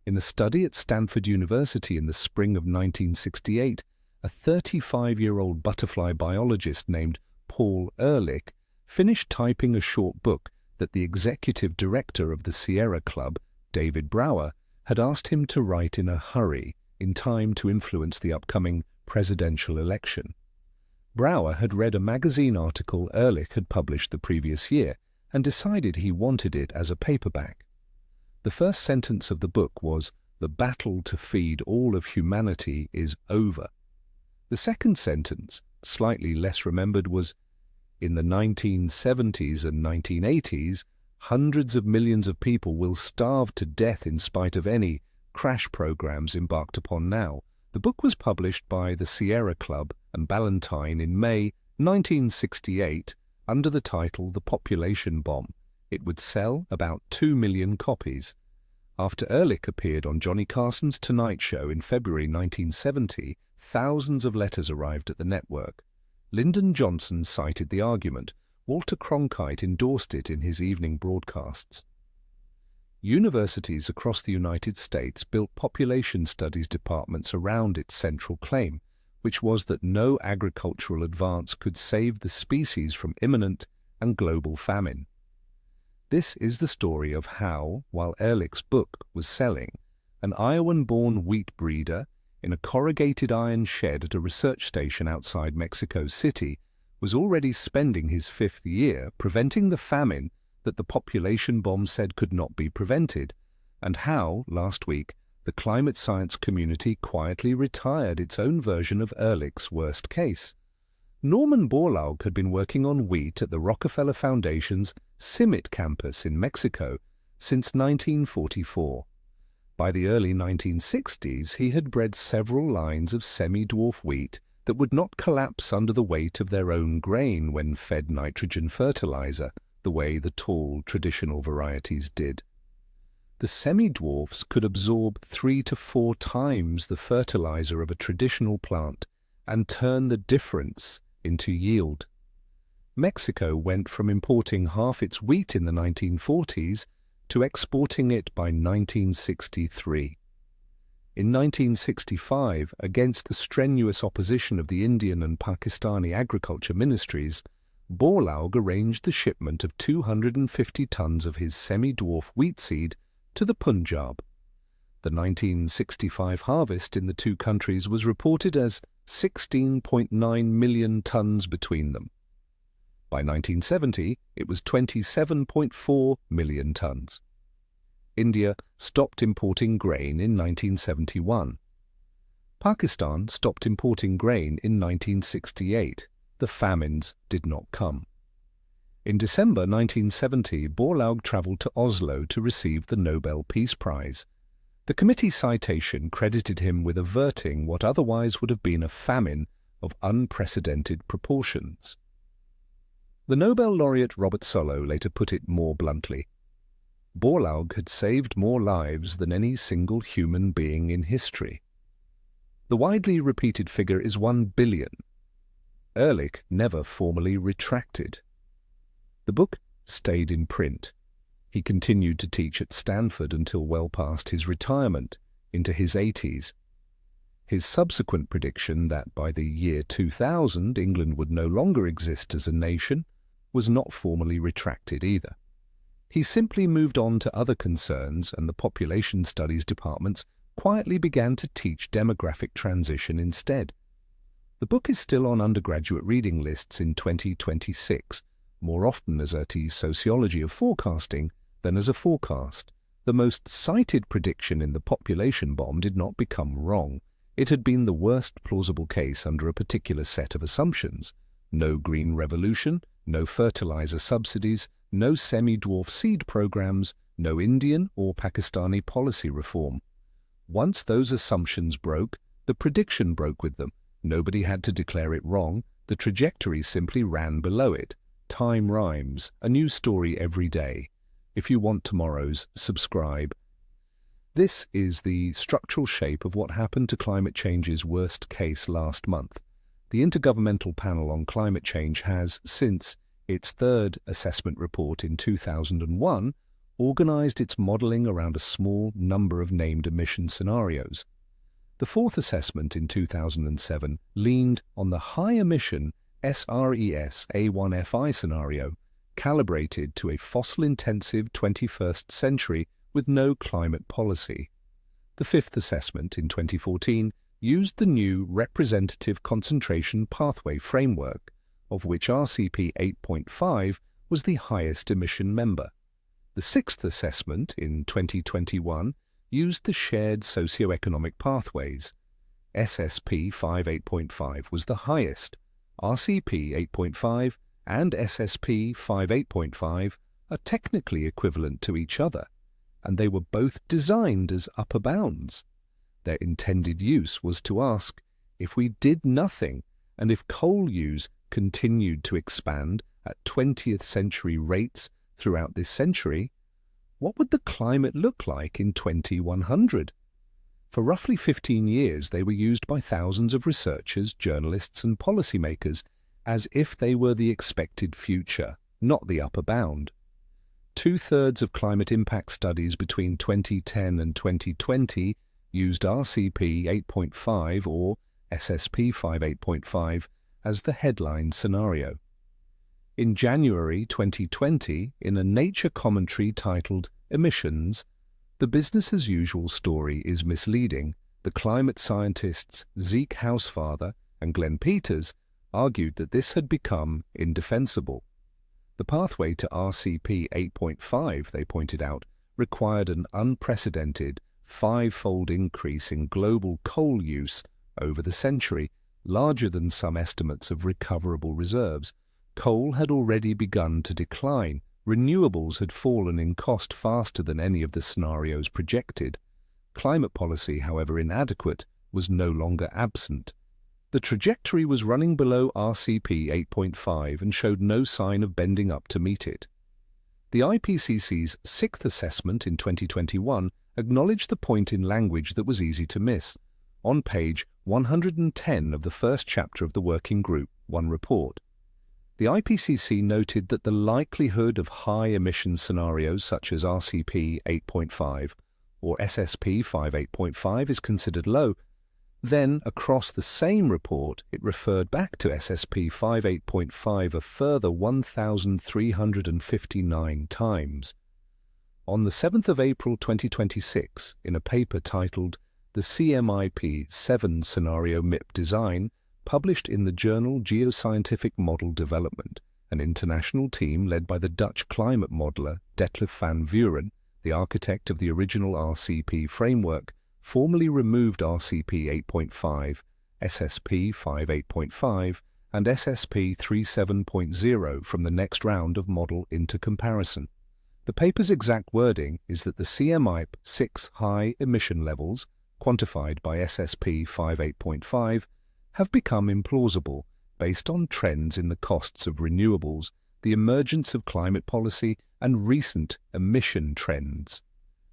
In a study at Stanford University in the spring of 1968, a 35-year-old butterfly biologist named Paul Ehrlich finished typing a short book that the executive director of the Sierra Club, David Brower, had asked him to write in a hurry, in time to influence the upcoming presidential election. Brower had read a magazine article Ehrlich had published the previous year and decided he wanted it as a paperback. The first sentence of the book was, "The battle to feed all of humanity is over." The second sentence, slightly less remembered, was, "In the 1970s and 1980s, hundreds of millions of people will starve to death in spite of any crash programs embarked upon now." The book was published by the Sierra Club and Ballantine in May 1968 under the title The Population Bomb. It would sell about 2 million copies. After Ehrlich appeared on Johnny Carson's Tonight Show in February 1970, thousands of letters arrived at the network. Lyndon Johnson cited the argument. Walter Cronkite endorsed it in his evening broadcasts. Universities across the United States built population studies departments around its central claim, which was that no agricultural advance could save the species from imminent and global famine. This is the story of how, while Ehrlich's book was selling, an Iowan-born wheat breeder in a corrugated iron shed at a research station outside Mexico City was already spending his 5th year preventing the famine that the population bomb said could not be prevented, and how, last week, the climate science community quietly retired its own version of Ehrlich's worst case. Norman Borlaug had been working on wheat at the Rockefeller Foundation's CIMMYT campus in Mexico since 1944. By the early 1960s, he had bred several lines of semi-dwarf wheat that would not collapse under the weight of their own grain when fed nitrogen fertiliser, the way the tall, traditional varieties did. The semi-dwarfs could absorb 3 to 4 times the fertiliser of a traditional plant and turn the difference into yield. Mexico went from importing half its wheat in the 1940s to exporting it by 1963. In 1965, against the strenuous opposition of the Indian and Pakistani agriculture ministries, Borlaug arranged the shipment of 250 tons of his semi-dwarf wheat seed to the Punjab. The 1965 harvest in the two countries was reported as 16.9 million tons between them. By 1970, it was 27.4 million tons. India stopped importing grain in 1971. Pakistan stopped importing grain in 1968. The famines did not come. In December 1970, Borlaug travelled to Oslo to receive the Nobel Peace Prize. The committee citation credited him with averting what otherwise would have been a famine of unprecedented proportions. The Nobel laureate Robert Solow later put it more bluntly. Borlaug had saved more lives than any single human being in history. The widely repeated figure is 1 billion. Ehrlich never formally retracted. The book stayed in print. He continued to teach at Stanford until well past his retirement, into his 80s. His subsequent prediction that by the year 2000 England would no longer exist as a nation was not formally retracted either. He simply moved on to other concerns, and the population studies departments quietly began to teach demographic transition instead. The book is still on undergraduate reading lists in 2026, more often as a sociology of forecasting than as a forecast. The most cited prediction in the population bomb did not become wrong. It had been the worst plausible case under a particular set of assumptions. No green revolution, no fertiliser subsidies, no semi-dwarf seed programs, no Indian or Pakistani policy reform. Once those assumptions broke, the prediction broke with them. Nobody had to declare it wrong. The trajectory simply ran below it. Time rhymes, a new story every day. If you want tomorrow's, subscribe. This is the structural shape of what happened to climate change's worst case last month. The Intergovernmental Panel on Climate Change has, since its third assessment report in 2001, organized its modeling around a small number of named emission scenarios. The fourth assessment in 2007 leaned on the high-emission SRES A1FI scenario, calibrated to a fossil-intensive 21st century with no climate policy. The fifth assessment in 2014 used the new Representative Concentration Pathway Framework, of which RCP 8.5 was the highest emission member. The sixth assessment in 2021 used the Shared Socioeconomic Pathways. SSP 5.8.5 was the highest. RCP 8.5 and SSP 5.8.5 are technically equivalent to each other, and they were both designed as upper bounds. Their intended use was to ask, if we did nothing and if coal use continued to expand at 20th century rates throughout this century, what would the climate look like in 2100? For roughly 15 years they were used by thousands of researchers, journalists and policymakers as if they were the expected future, not the upper bound. Two-thirds of climate impact studies between 2010 and 2020 used RCP 8.5 or SSP 5.8.5 as the headline scenario. In January 2020, in a Nature commentary titled Emissions, the business-as-usual story is misleading. The climate scientists Zeke Housefather and Glenn Peters argued that this had become indefensible. The pathway to RCP 8.5, they pointed out, required an unprecedented five-fold increase in global coal use over the century, larger than some estimates of recoverable reserves. Coal had already begun to decline. Renewables had fallen in cost faster than any of the scenarios projected. Climate policy, however inadequate, was no longer absent. The trajectory was running below RCP 8.5 and showed no sign of bending up to meet it. The IPCC's sixth assessment in 2021 acknowledged the point in language that was easy to miss. On page 110 of the first chapter of the Working Group 1 report, the IPCC noted that the likelihood of high-emission scenarios such as RCP 8.5 or SSP 5.8.5 is considered low. Then, across the same report, it referred back to SSP 5.8.5 a further 1,359 times. On the 7th of April 2026, in a paper titled The CIMMYT 7 Scenario MIP Design, published in the journal Geoscientific Model Development, an international team led by the Dutch climate modeler Detlev van Vuuren, the architect of the original RCP framework, formally removed RCP 8.5, SSP 5.8.5, and SSP 37.0 from the next round of model intercomparison. The paper's exact wording is that the CIMMYT 6 high emission levels, quantified by SSP 5.8.5, have become implausible based on trends in the costs of renewables, the emergence of climate policy, and recent emission trends.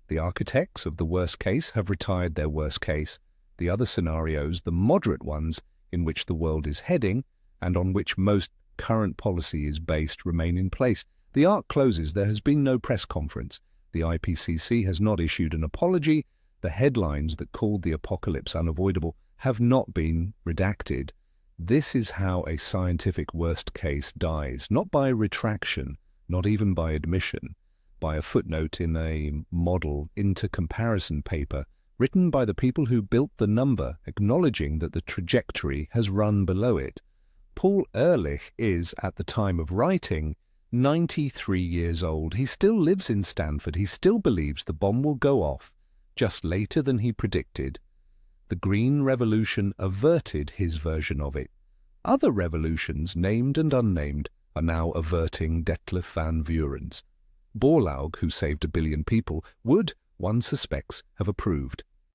The architects of the worst case have retired their worst case. The other scenarios, the moderate ones in which the world is heading and on which most current policy is based, remain in place. The arc closes. There has been no press conference. The IPCC has not issued an apology. The headlines that called the apocalypse unavoidable have not been redacted. This is how a scientific worst case dies, not by retraction, not even by admission, by a footnote in a model intercomparison paper written by the people who built the number, acknowledging that the trajectory has run below it. Paul Ehrlich is, at the time of writing, 93 years old. He still lives in Stanford. He still believes the bomb will go off just later than he predicted. The Green Revolution averted his version of it. Other revolutions, named and unnamed, are now averting Detlev van Vuuren's. Borlaug, who saved 1 billion people, would, one suspects, have approved.